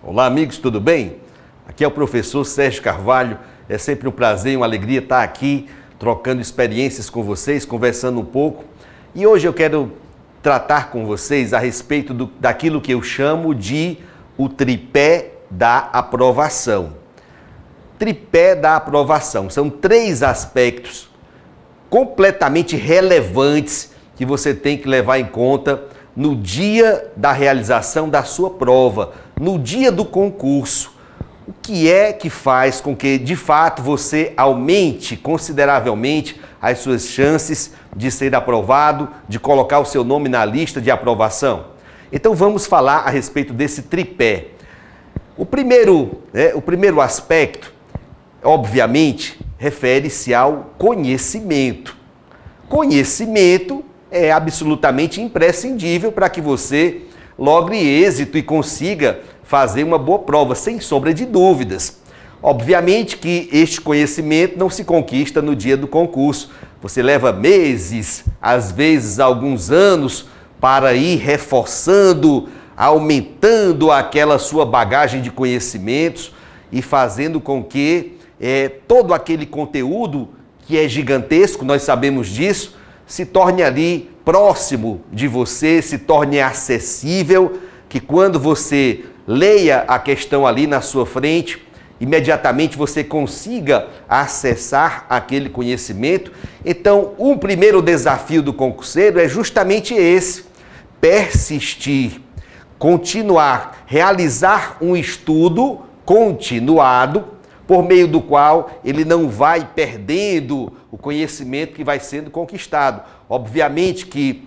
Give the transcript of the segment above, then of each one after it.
Olá, amigos, tudo bem? Aqui é o professor Sérgio Carvalho. É sempre um prazer e uma alegria estar aqui trocando experiências com vocês, conversando um pouco. E hoje eu quero tratar com vocês a respeito daquilo que eu chamo de o tripé da aprovação. Tripé da aprovação. São 3 aspectos completamente relevantes que você tem que levar em conta no dia da realização da sua prova, no dia do concurso. O que é que faz com que, de fato, você aumente consideravelmente as suas chances de ser aprovado, de colocar o seu nome na lista de aprovação? Então vamos falar a respeito desse tripé. O primeiro aspecto, obviamente, refere-se ao conhecimento. Conhecimento é absolutamente imprescindível para que você logre êxito e consiga fazer uma boa prova, sem sombra de dúvidas. Obviamente que este conhecimento não se conquista no dia do concurso. Você leva meses, às vezes alguns anos, para ir reforçando, aumentando aquela sua bagagem de conhecimentos e fazendo com que todo aquele conteúdo que é gigantesco, nós sabemos disso, se torne ali próximo de você, se torne acessível, que quando você leia a questão ali na sua frente, imediatamente você consiga acessar aquele conhecimento. Então, um primeiro desafio do concurseiro é justamente esse: persistir, continuar, realizar um estudo continuado, por meio do qual ele não vai perdendo o conhecimento que vai sendo conquistado. Obviamente que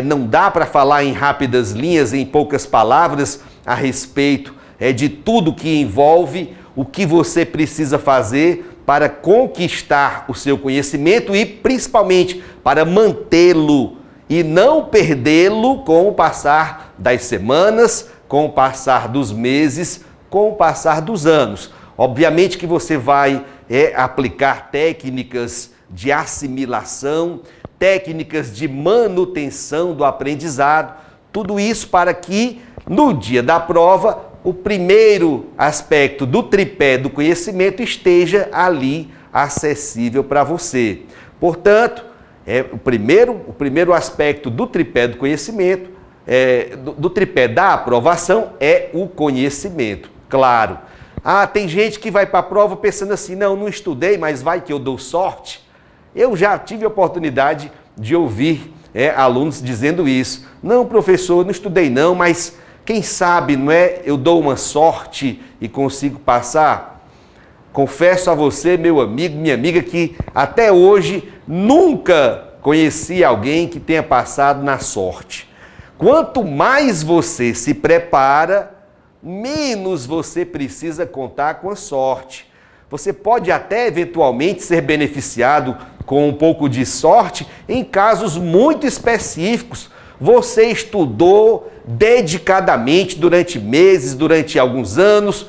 não dá para falar em rápidas linhas, em poucas palavras, a respeito de tudo que envolve o que você precisa fazer para conquistar o seu conhecimento e, principalmente, para mantê-lo e não perdê-lo com o passar das semanas, com o passar dos meses, com o passar dos anos. Obviamente que você vai aplicar técnicas de assimilação, técnicas de manutenção do aprendizado, tudo isso para que no dia da prova o primeiro aspecto do tripé do conhecimento esteja ali acessível para você. Portanto, o primeiro aspecto do tripé do conhecimento, do tripé da aprovação, é o conhecimento, claro. Tem gente que vai para a prova pensando assim: não estudei, mas vai que eu dou sorte. Eu já tive a oportunidade de ouvir alunos dizendo isso. Não, professor, não estudei não, mas quem sabe, eu dou uma sorte e consigo passar? Confesso a você, meu amigo, minha amiga, que até hoje nunca conheci alguém que tenha passado na sorte. Quanto mais você se prepara, menos você precisa contar com a sorte. Você pode até eventualmente ser beneficiado com um pouco de sorte em casos muito específicos. Você estudou dedicadamente durante meses, durante alguns anos,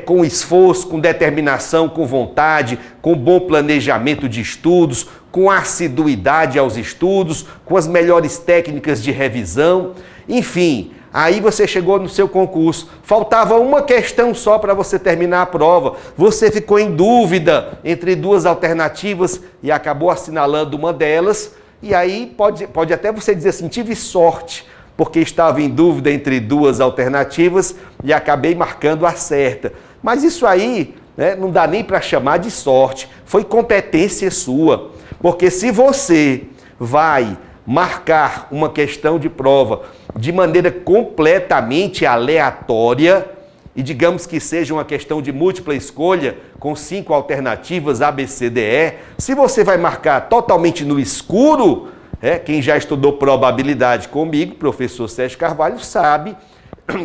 com esforço, com determinação, com vontade, com bom planejamento de estudos, com assiduidade aos estudos, com as melhores técnicas de revisão, enfim. Aí você chegou no seu concurso, faltava uma questão só para você terminar a prova. Você ficou em dúvida entre 2 alternativas e acabou assinalando uma delas. E aí pode até você dizer assim: tive sorte, porque estava em dúvida entre 2 alternativas e acabei marcando a certa. Mas isso aí não dá nem para chamar de sorte, foi competência sua. Porque se você vai marcar uma questão de prova de maneira completamente aleatória, e digamos que seja uma questão de múltipla escolha, com 5 alternativas A, B, C, D, E, se você vai marcar totalmente no escuro, quem já estudou probabilidade comigo, professor Sérgio Carvalho, sabe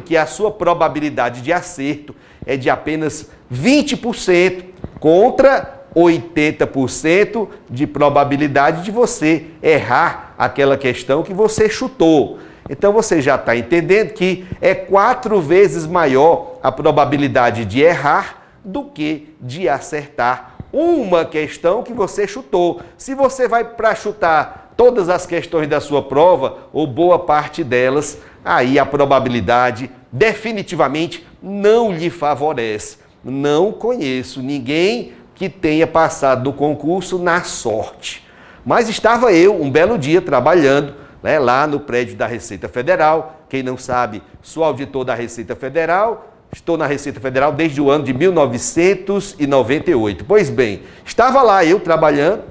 que a sua probabilidade de acerto é de apenas 20% contra 80% de probabilidade de você errar aquela questão que você chutou. Então você já está entendendo que é 4 vezes maior a probabilidade de errar do que de acertar uma questão que você chutou. Se você vai para chutar todas as questões da sua prova, ou boa parte delas, aí a probabilidade definitivamente não lhe favorece. Não conheço ninguém que tenha passado no concurso na sorte. Mas estava eu, um belo dia, trabalhando, né, lá no prédio da Receita Federal. Quem não sabe, sou auditor da Receita Federal. Estou na Receita Federal desde o ano de 1998. Pois bem, estava lá eu trabalhando,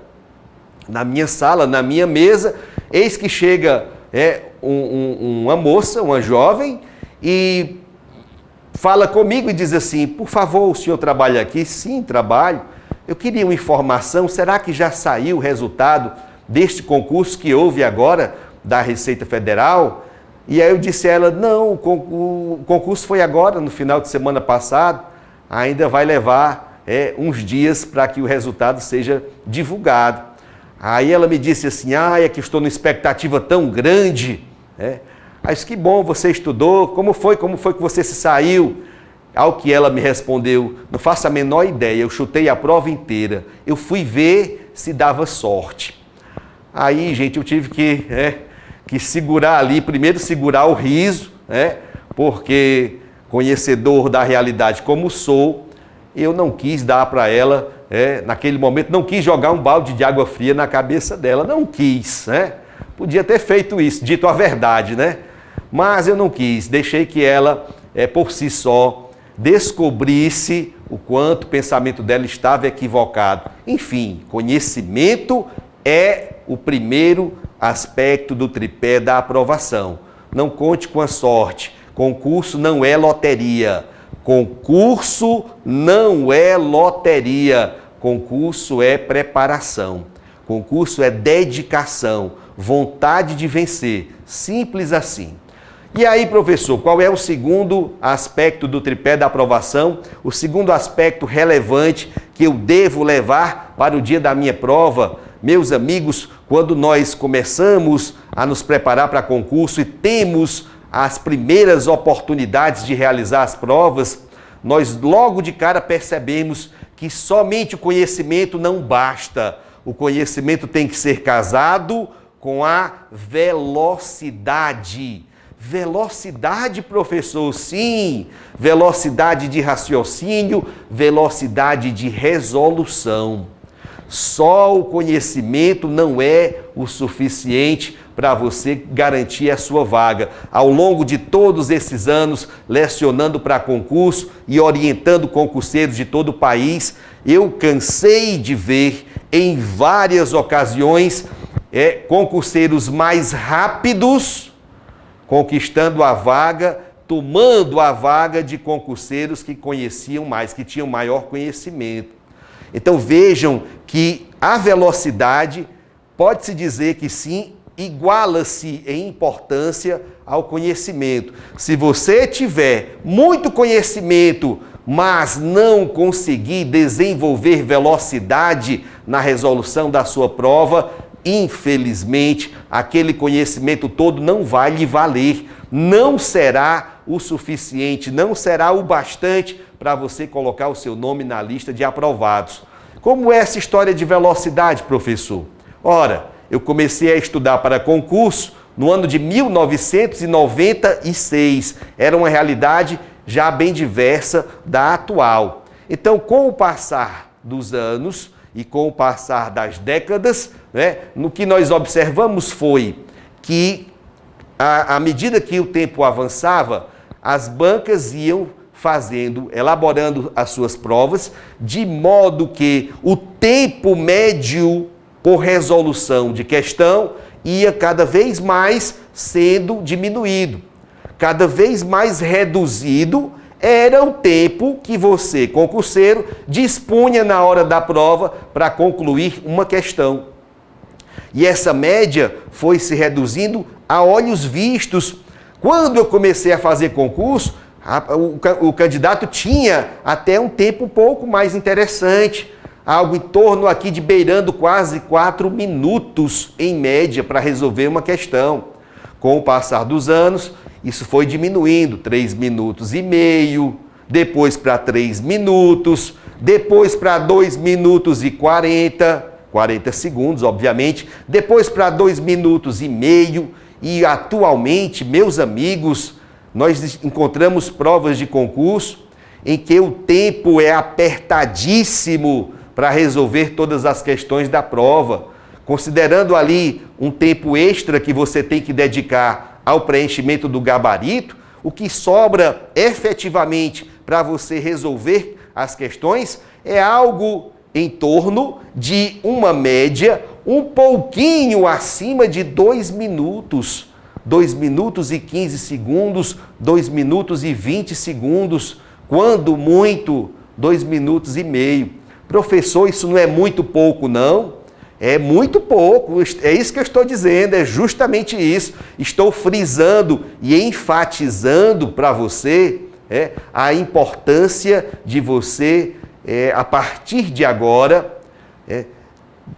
na minha sala, na minha mesa, eis que chega uma moça, uma jovem, e fala comigo e diz assim: por favor, o senhor trabalha aqui? Sim, trabalho. Eu queria uma informação, será que já saiu o resultado deste concurso que houve agora da Receita Federal? E aí eu disse a ela: não, o concurso foi agora, no final de semana passado, ainda vai levar uns dias para que o resultado seja divulgado. Aí ela me disse assim: é que estou numa expectativa tão grande. Aí eu disse: que bom, você estudou, como foi que você se saiu? Ao que ela me respondeu: não faço a menor ideia, eu chutei a prova inteira, eu fui ver se dava sorte. Aí, gente, eu tive que segurar ali, primeiro segurar o riso, porque conhecedor da realidade como sou, eu não quis dar para ela, naquele momento, não quis jogar um balde de água fria na cabeça dela, não quis, Podia ter feito isso, dito a verdade, Mas eu não quis, deixei que ela, por si só, descobrisse o quanto o pensamento dela estava equivocado. Enfim, conhecimento é o primeiro aspecto do tripé da aprovação. Não conte com a sorte. Concurso não é loteria. Concurso não é loteria. Concurso é preparação. Concurso é dedicação, vontade de vencer. Simples assim. E aí, professor, qual é o segundo aspecto do tripé da aprovação? O segundo aspecto relevante que eu devo levar para o dia da minha prova? Meus amigos, quando nós começamos a nos preparar para concurso e temos as primeiras oportunidades de realizar as provas, nós logo de cara percebemos que somente o conhecimento não basta. O conhecimento tem que ser casado com a velocidade. Velocidade, professor, sim. Velocidade de raciocínio, velocidade de resolução. Só o conhecimento não é o suficiente para você garantir a sua vaga. Ao longo de todos esses anos, lecionando para concurso e orientando concurseiros de todo o país, eu cansei de ver em várias ocasiões concurseiros mais rápidos conquistando a vaga, tomando a vaga de concurseiros que conheciam mais, que tinham maior conhecimento. Então vejam que a velocidade, pode-se dizer que sim, iguala-se em importância ao conhecimento. Se você tiver muito conhecimento, mas não conseguir desenvolver velocidade na resolução da sua prova, infelizmente, aquele conhecimento todo não vai lhe valer, não será o suficiente, não será o bastante para você colocar o seu nome na lista de aprovados. Como é essa história de velocidade, professor? Ora, eu comecei a estudar para concurso no ano de 1996. Era uma realidade já bem diversa da atual. Então, com o passar dos anos e com o passar das décadas, no que nós observamos foi que, à medida que o tempo avançava, as bancas iam elaborando as suas provas, de modo que o tempo médio por resolução de questão ia cada vez mais sendo diminuído. Cada vez mais reduzido era o tempo que você, concurseiro, dispunha na hora da prova para concluir uma questão. E essa média foi se reduzindo a olhos vistos. Quando eu comecei a fazer concurso, o candidato tinha até um tempo um pouco mais interessante, algo em torno aqui de beirando quase 4 minutos em média para resolver uma questão. Com o passar dos anos, isso foi diminuindo, 3 minutos e meio, depois para 3 minutos, depois para 2 minutos e 40 segundos, obviamente, depois para 2 minutos e meio, e atualmente, meus amigos, nós encontramos provas de concurso em que o tempo é apertadíssimo para resolver todas as questões da prova, considerando ali um tempo extra que você tem que dedicar ao preenchimento do gabarito, o que sobra efetivamente para você resolver as questões é algo em torno de uma média um pouquinho acima de 2 minutos. 2 minutos e 15 segundos, 2 minutos e 20 segundos, quando muito, 2 minutos e meio. Professor, isso não é muito pouco, não? É muito pouco, é isso que eu estou dizendo, é justamente isso. Estou frisando e enfatizando para você a importância de você, a partir de agora,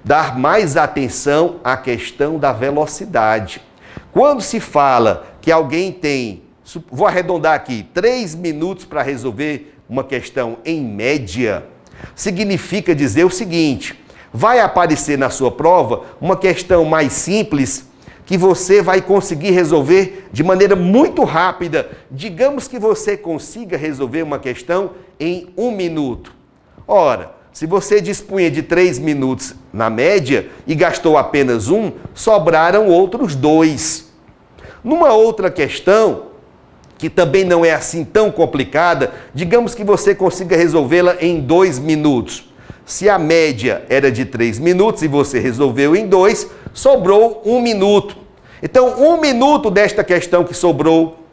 dar mais atenção à questão da velocidade. Quando se fala que alguém tem, vou arredondar aqui, 3 minutos para resolver uma questão em média, significa dizer o seguinte: vai aparecer na sua prova uma questão mais simples que você vai conseguir resolver de maneira muito rápida. Digamos que você consiga resolver uma questão em 1 minuto. Ora, se você dispunha de 3 minutos na média e gastou apenas 1, sobraram outros 2. Numa outra questão, que também não é assim tão complicada, digamos que você consiga resolvê-la em 2 minutos. Se a média era de 3 minutos e você resolveu em 2, sobrou 1 minuto. Então, 1 minuto desta questão que sobrou,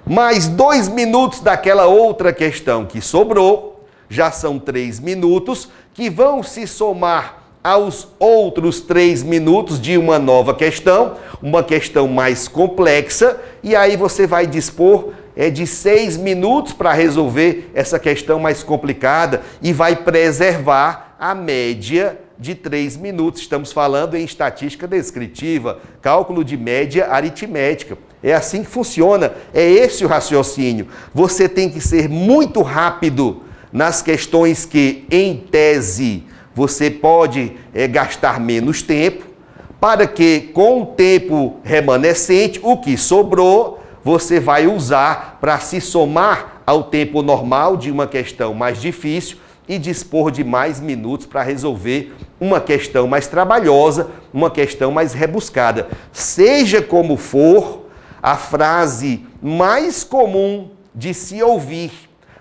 mais 2 minutos daquela outra questão que sobrou, já são 3 minutos que vão se somar aos outros 3 minutos de uma nova questão, uma questão mais complexa, e aí você vai dispor de 6 minutos para resolver essa questão mais complicada e vai preservar a média de 3 minutos. Estamos falando em estatística descritiva, cálculo de média aritmética. É assim que funciona, é esse o raciocínio. Você tem que ser muito rápido nas questões que, em tese, você pode gastar menos tempo, para que, com o tempo remanescente, o que sobrou, você vai usar para se somar ao tempo normal de uma questão mais difícil e dispor de mais minutos para resolver uma questão mais trabalhosa, uma questão mais rebuscada. Seja como for, a frase mais comum de se ouvir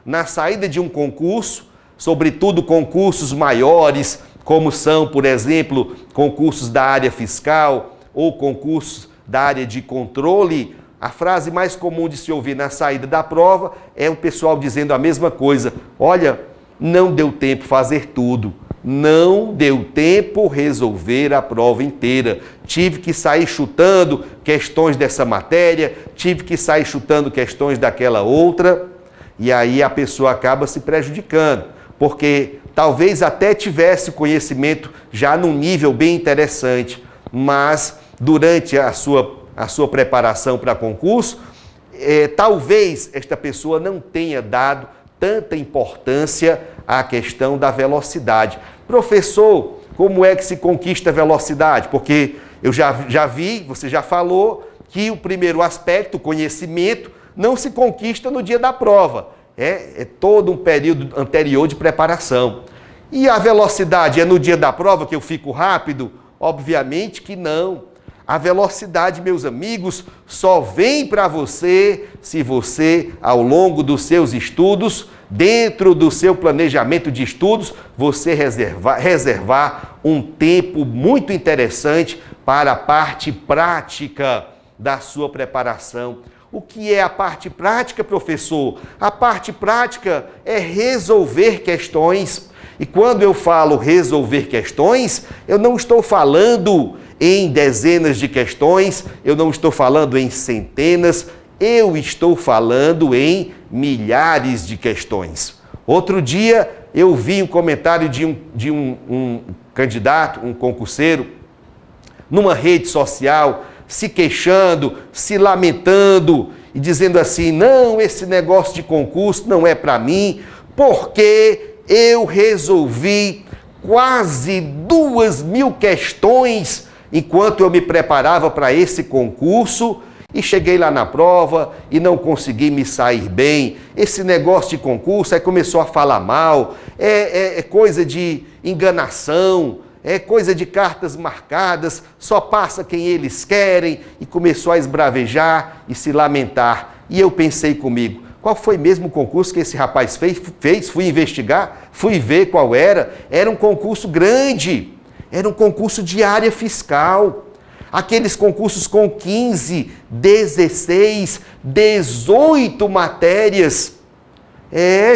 na saída de um concurso, sobretudo concursos maiores, como são, por exemplo, concursos da área fiscal ou concursos da área de controle, a frase mais comum de se ouvir na saída da prova é o pessoal dizendo a mesma coisa: olha, não deu tempo fazer tudo, não deu tempo resolver a prova inteira, tive que sair chutando questões dessa matéria, tive que sair chutando questões daquela outra, e aí a pessoa acaba se prejudicando, porque talvez até tivesse conhecimento já num nível bem interessante, mas durante a sua preparação para concurso, talvez esta pessoa não tenha dado tanta importância à questão da velocidade. Professor, como é que se conquista a velocidade? Porque eu já vi, você já falou, que o primeiro aspecto, o conhecimento, não se conquista no dia da prova. É todo um período anterior de preparação. E a velocidade é no dia da prova que eu fico rápido? Obviamente que não. A velocidade, meus amigos, só vem para você se você, ao longo dos seus estudos, dentro do seu planejamento de estudos, você reservar um tempo muito interessante para a parte prática da sua preparação. O que é a parte prática, professor? A parte prática é resolver questões. E quando eu falo resolver questões, eu não estou falando em dezenas de questões, eu não estou falando em centenas, eu estou falando em milhares de questões. Outro dia eu vi um comentário de um candidato, um concurseiro, numa rede social, se queixando, se lamentando e dizendo assim: não, esse negócio de concurso não é para mim, porque eu resolvi quase 2.000 questões enquanto eu me preparava para esse concurso E cheguei lá na prova e não consegui me sair bem. Esse negócio de concurso, aí começou a falar mal, é coisa de enganação, é coisa de cartas marcadas, só passa quem eles querem, e começou a esbravejar e se lamentar. E eu pensei comigo, qual foi mesmo o concurso que esse rapaz fez? Fui investigar, fui ver qual era. Era um concurso grande, era um concurso de área fiscal. Aqueles concursos com 15, 16, 18 matérias.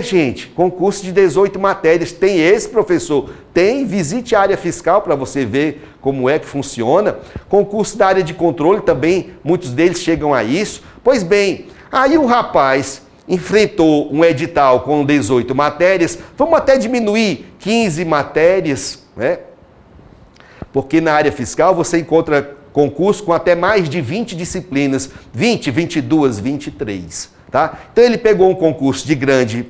Gente, concurso de 18 matérias. Tem esse, professor? Tem, visite a área fiscal para você ver como é que funciona. Concurso da área de controle também, muitos deles chegam a isso. Pois bem, aí o rapaz enfrentou um edital com 18 matérias, vamos até diminuir 15 matérias, né? Porque na área fiscal você encontra concurso com até mais de 20 disciplinas, 20, 22, 23, tá? Então ele pegou um concurso de grande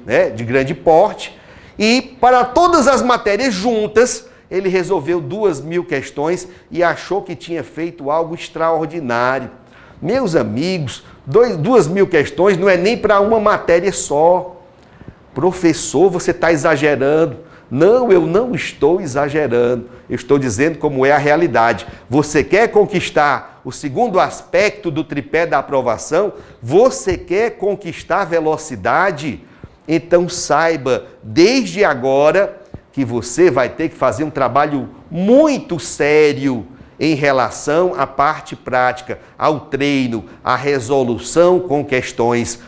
porte e para todas as matérias juntas, ele resolveu 2.000 questões e achou que tinha feito algo extraordinário. Meus amigos, 2.000 questões não é nem para uma matéria só. Professor, você está exagerando. Não, eu não estou exagerando. Eu estou dizendo como é a realidade. Você quer conquistar o segundo aspecto do tripé da aprovação? Você quer conquistar velocidade? Então saiba, desde agora, que você vai ter que fazer um trabalho muito sério em relação à parte prática, ao treino, à resolução com questões,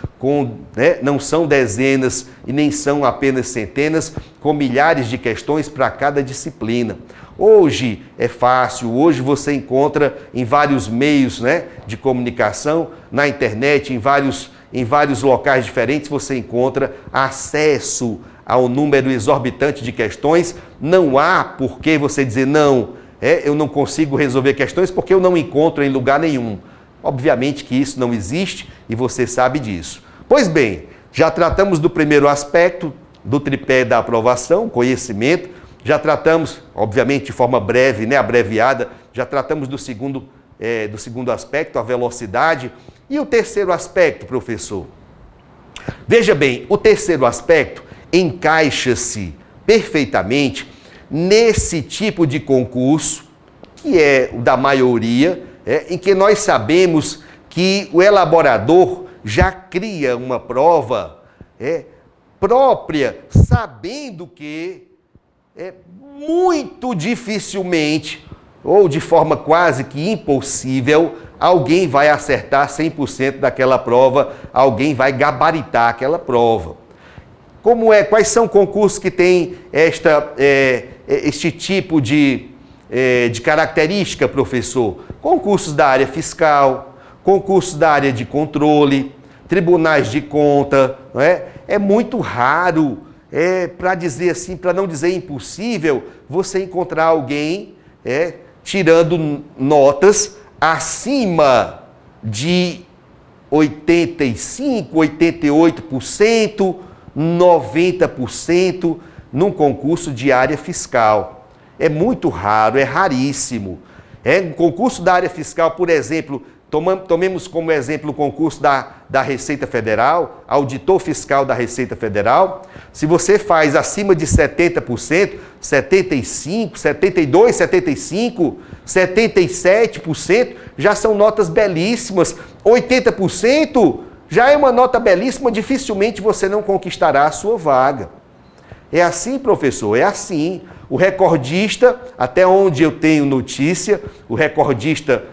não são dezenas e nem são apenas centenas, com milhares de questões para cada disciplina. Hoje é fácil, hoje você encontra em vários meios, de comunicação, na internet, em vários locais diferentes, você encontra acesso ao número exorbitante de questões. Não há por que você dizer não. Eu não consigo resolver questões porque eu não encontro em lugar nenhum. Obviamente que isso não existe e você sabe disso. Pois bem, já tratamos do primeiro aspecto do tripé da aprovação, conhecimento. Já tratamos, obviamente de forma breve, abreviada, já tratamos do segundo aspecto, a velocidade. E o terceiro aspecto, professor? Veja bem, o terceiro aspecto encaixa-se perfeitamente nesse tipo de concurso, que é o da maioria, em que nós sabemos que o elaborador já cria uma prova própria, sabendo que muito dificilmente, ou de forma quase que impossível, alguém vai acertar 100% daquela prova, alguém vai gabaritar aquela prova. Quais são concursos que têm este tipo de característica, professor? Concursos da área fiscal, concursos da área de controle, tribunais de conta, não é? É muito raro, para dizer assim, para não dizer impossível, você encontrar alguém tirando notas acima de 85%, 88%, 90% num concurso de área fiscal. É muito raro, é raríssimo. Um concurso da área fiscal, por exemplo, tomemos como exemplo o concurso da Receita Federal, auditor fiscal da Receita Federal. Se você faz acima de 70%, 75%, 72%, 75%, 77%, já são notas belíssimas. 80%, já é uma nota belíssima, dificilmente você não conquistará a sua vaga. É assim, professor, é assim. O recordista, até onde eu tenho notícia, o recordista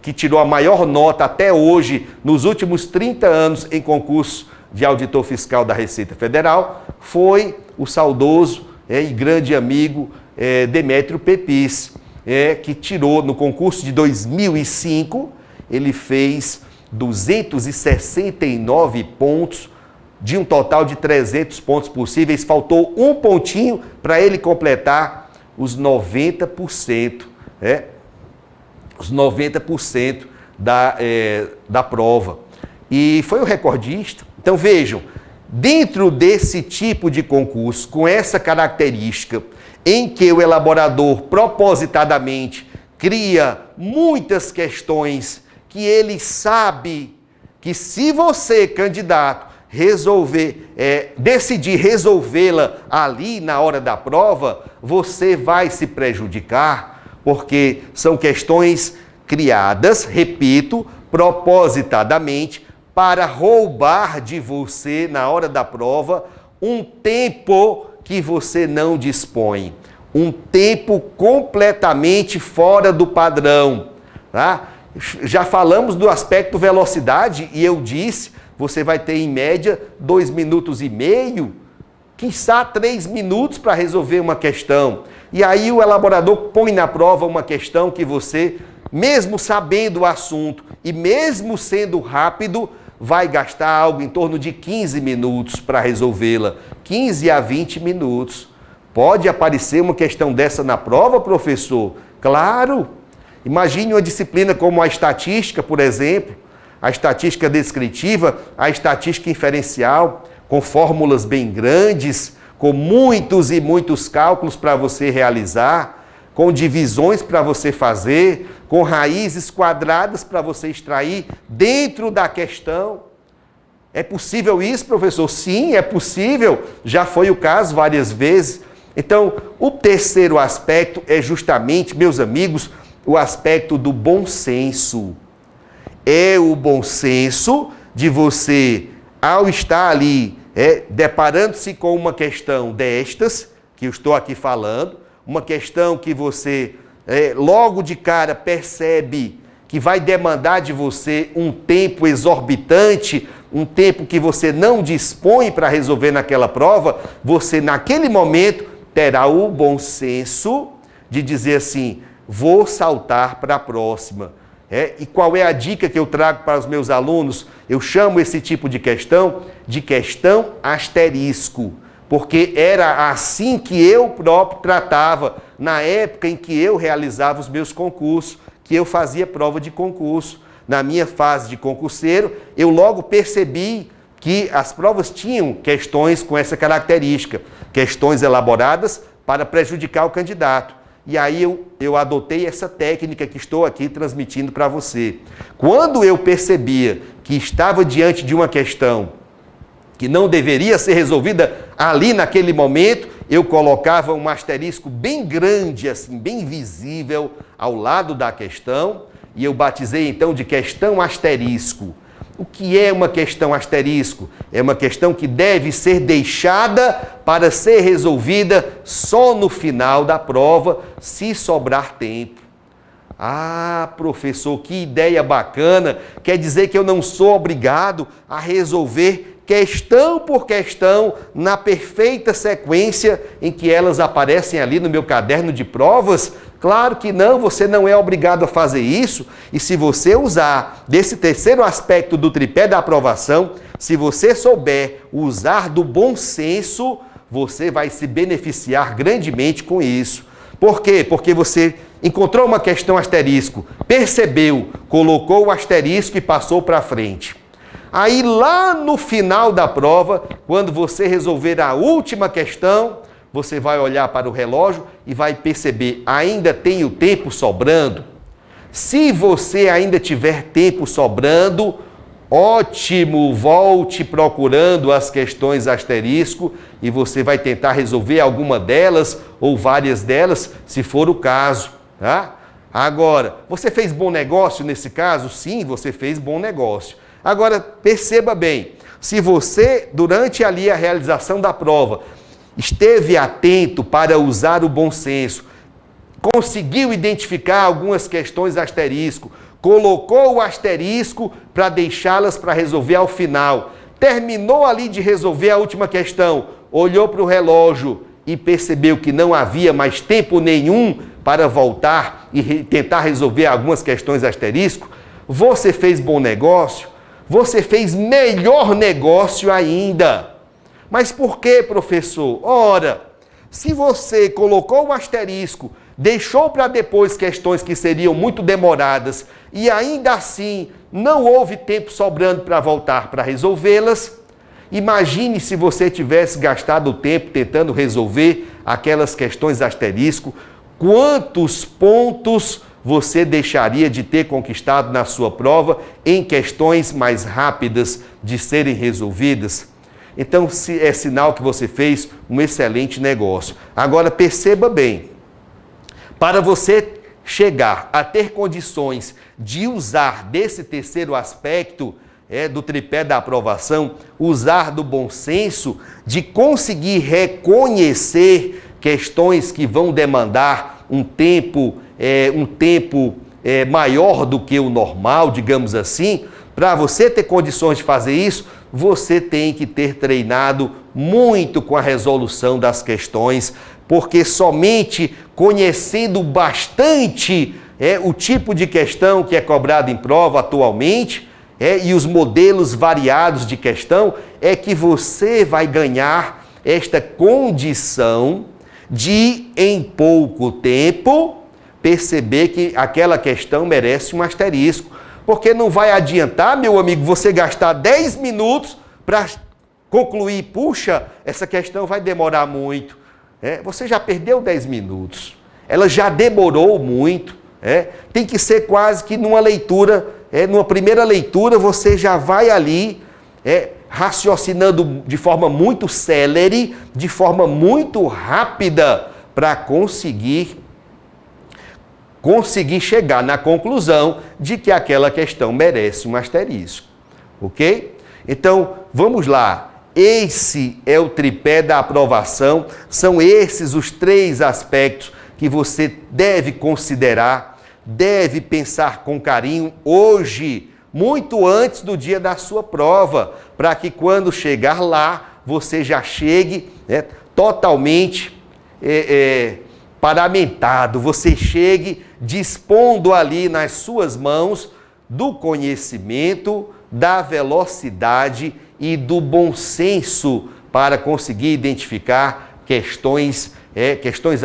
que tirou a maior nota até hoje, nos últimos 30 anos em concurso de auditor fiscal da Receita Federal, foi o saudoso e grande amigo Demétrio Pepis, que tirou no concurso de 2005, ele fez 269 pontos, de um total de 300 pontos possíveis, faltou um pontinho para ele completar os 90%, os 90% da prova. E foi o recordista. Então vejam, dentro desse tipo de concurso, com essa característica, em que o elaborador propositadamente cria muitas questões que ele sabe que se você, candidato, decidir resolvê-la ali na hora da prova, você vai se prejudicar, porque são questões criadas, repito, propositadamente, para roubar de você, na hora da prova, um tempo que você não dispõe. Um tempo completamente fora do padrão. Tá? Já falamos do aspecto velocidade e eu disse, você vai ter em média 2,5 minutos, quiçá 3 minutos para resolver uma questão. E aí o elaborador põe na prova uma questão que você, mesmo sabendo o assunto e mesmo sendo rápido, vai gastar algo em torno de 15 minutos para resolvê-la. 15 a 20 minutos. Pode aparecer uma questão dessa na prova, professor? Claro! Imagine uma disciplina como a estatística, por exemplo, a estatística descritiva, a estatística inferencial, com fórmulas bem grandes, com muitos e muitos cálculos para você realizar, com divisões para você fazer, com raízes quadradas para você extrair dentro da questão. É possível isso, professor? Sim, é possível. Já foi o caso várias vezes. Então, o terceiro aspecto é justamente, meus amigos, o aspecto do bom senso. É o bom senso de você, ao estar ali, deparando-se com uma questão destas, que eu estou aqui falando, uma questão que você logo de cara percebe que vai demandar de você um tempo exorbitante, um tempo que você não dispõe para resolver naquela prova, você naquele momento terá o bom senso de dizer assim, vou saltar para a próxima. E qual é a dica que eu trago para os meus alunos? Eu chamo esse tipo de questão asterisco, porque era assim que eu próprio tratava na época em que eu realizava os meus concursos, que eu fazia prova de concurso. Na minha fase de concurseiro, eu logo percebi que as provas tinham questões com essa característica, questões elaboradas para prejudicar o candidato. E aí eu adotei essa técnica que estou aqui transmitindo para você. Quando eu percebia que estava diante de uma questão que não deveria ser resolvida ali naquele momento, eu colocava um asterisco bem grande, assim, bem visível ao lado da questão, e eu batizei então de questão asterisco. O que é uma questão asterisco? É uma questão que deve ser deixada para ser resolvida só no final da prova, se sobrar tempo. Ah, professor, que ideia bacana! Quer dizer que eu não sou obrigado a resolver questão por questão na perfeita sequência em que elas aparecem ali no meu caderno de provas? Claro que não, você não é obrigado a fazer isso. E se você usar desse terceiro aspecto do tripé da aprovação, se você souber usar do bom senso, você vai se beneficiar grandemente com isso. Por quê? Porque você encontrou uma questão asterisco, percebeu, colocou o asterisco e passou para frente. Aí lá no final da prova, quando você resolver a última questão, você vai olhar para o relógio e vai perceber, ainda tem o tempo sobrando? Se você ainda tiver tempo sobrando, ótimo, volte procurando as questões asterisco e você vai tentar resolver alguma delas ou várias delas, se for o caso, tá? Agora, você fez bom negócio nesse caso? Sim, você fez bom negócio. Agora, perceba bem, se você, durante ali a realização da prova, esteve atento para usar o bom senso, conseguiu identificar algumas questões asterisco, colocou o asterisco para deixá-las para resolver ao final, terminou ali de resolver a última questão, olhou para o relógio e percebeu que não havia mais tempo nenhum para voltar e tentar resolver algumas questões asterisco, você fez bom negócio? Você fez melhor negócio ainda. Mas por que, professor? Ora, se você colocou o asterisco, deixou para depois questões que seriam muito demoradas e ainda assim não houve tempo sobrando para voltar para resolvê-las, imagine se você tivesse gastado o tempo tentando resolver aquelas questões asterisco, quantos pontos você deixaria de ter conquistado na sua prova em questões mais rápidas de serem resolvidas? Então, é sinal que você fez um excelente negócio. Agora, perceba bem, para você chegar a ter condições de usar desse terceiro aspecto do tripé da aprovação, usar do bom senso, de conseguir reconhecer questões que vão demandar um tempo maior do que o normal, digamos assim, para você ter condições de fazer isso, você tem que ter treinado muito com a resolução das questões, porque somente conhecendo bastante o tipo de questão que é cobrado em prova atualmente, e os modelos variados de questão, é que você vai ganhar esta condição de, em pouco tempo, perceber que aquela questão merece um asterisco. Porque não vai adiantar, meu amigo, você gastar 10 minutos para concluir. Puxa, essa questão vai demorar muito. Você já perdeu 10 minutos. Ela já demorou muito. Tem que ser quase que numa leitura, numa primeira leitura, você já vai ali raciocinando de forma muito célere, de forma muito rápida, para conseguir chegar na conclusão de que aquela questão merece um asterisco, ok? Então, vamos lá. Esse é o tripé da aprovação, são esses os 3 aspectos que você deve considerar, deve pensar com carinho hoje, muito antes do dia da sua prova, para que quando chegar lá, você já chegue totalmente paramentado, você chegue dispondo ali nas suas mãos do conhecimento, da velocidade e do bom senso para conseguir identificar questões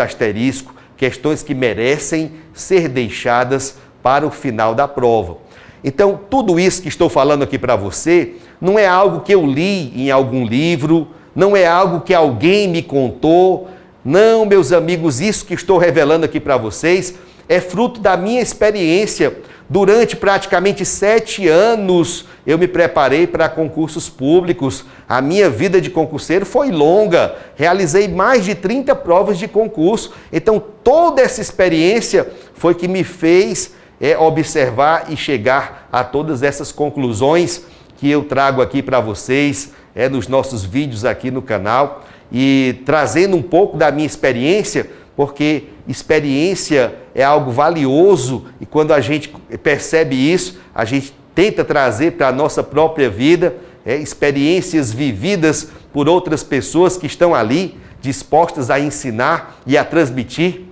asterisco, questões que merecem ser deixadas para o final da prova. Então, tudo isso que estou falando aqui para você não é algo que eu li em algum livro, não é algo que alguém me contou. Não, meus amigos, isso que estou revelando aqui para vocês é fruto da minha experiência. Durante praticamente 7 anos, eu me preparei para concursos públicos. A minha vida de concurseiro foi longa. Realizei mais de 30 provas de concurso. Então, toda essa experiência foi que me fez observar e chegar a todas essas conclusões que eu trago aqui para vocês, nos nossos vídeos aqui no canal, e trazendo um pouco da minha experiência, porque experiência é algo valioso e quando a gente percebe isso, a gente tenta trazer para a nossa própria vida experiências vividas por outras pessoas que estão ali dispostas a ensinar e a transmitir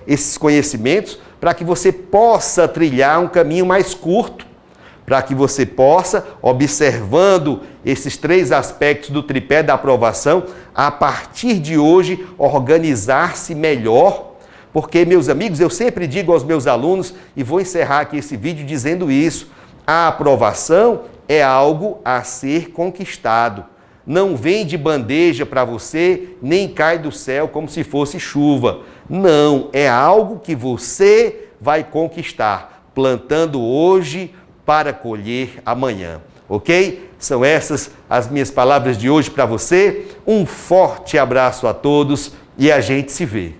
esses conhecimentos para que você possa trilhar um caminho mais curto, para que você possa, observando esses 3 aspectos do tripé da aprovação, a partir de hoje, organizar-se melhor. Porque, meus amigos, eu sempre digo aos meus alunos, e vou encerrar aqui esse vídeo dizendo isso, a aprovação é algo a ser conquistado. Não vem de bandeja para você, nem cai do céu como se fosse chuva. Não, é algo que você vai conquistar, plantando hoje para colher amanhã, ok? São essas as minhas palavras de hoje para você. Um forte abraço a todos e a gente se vê.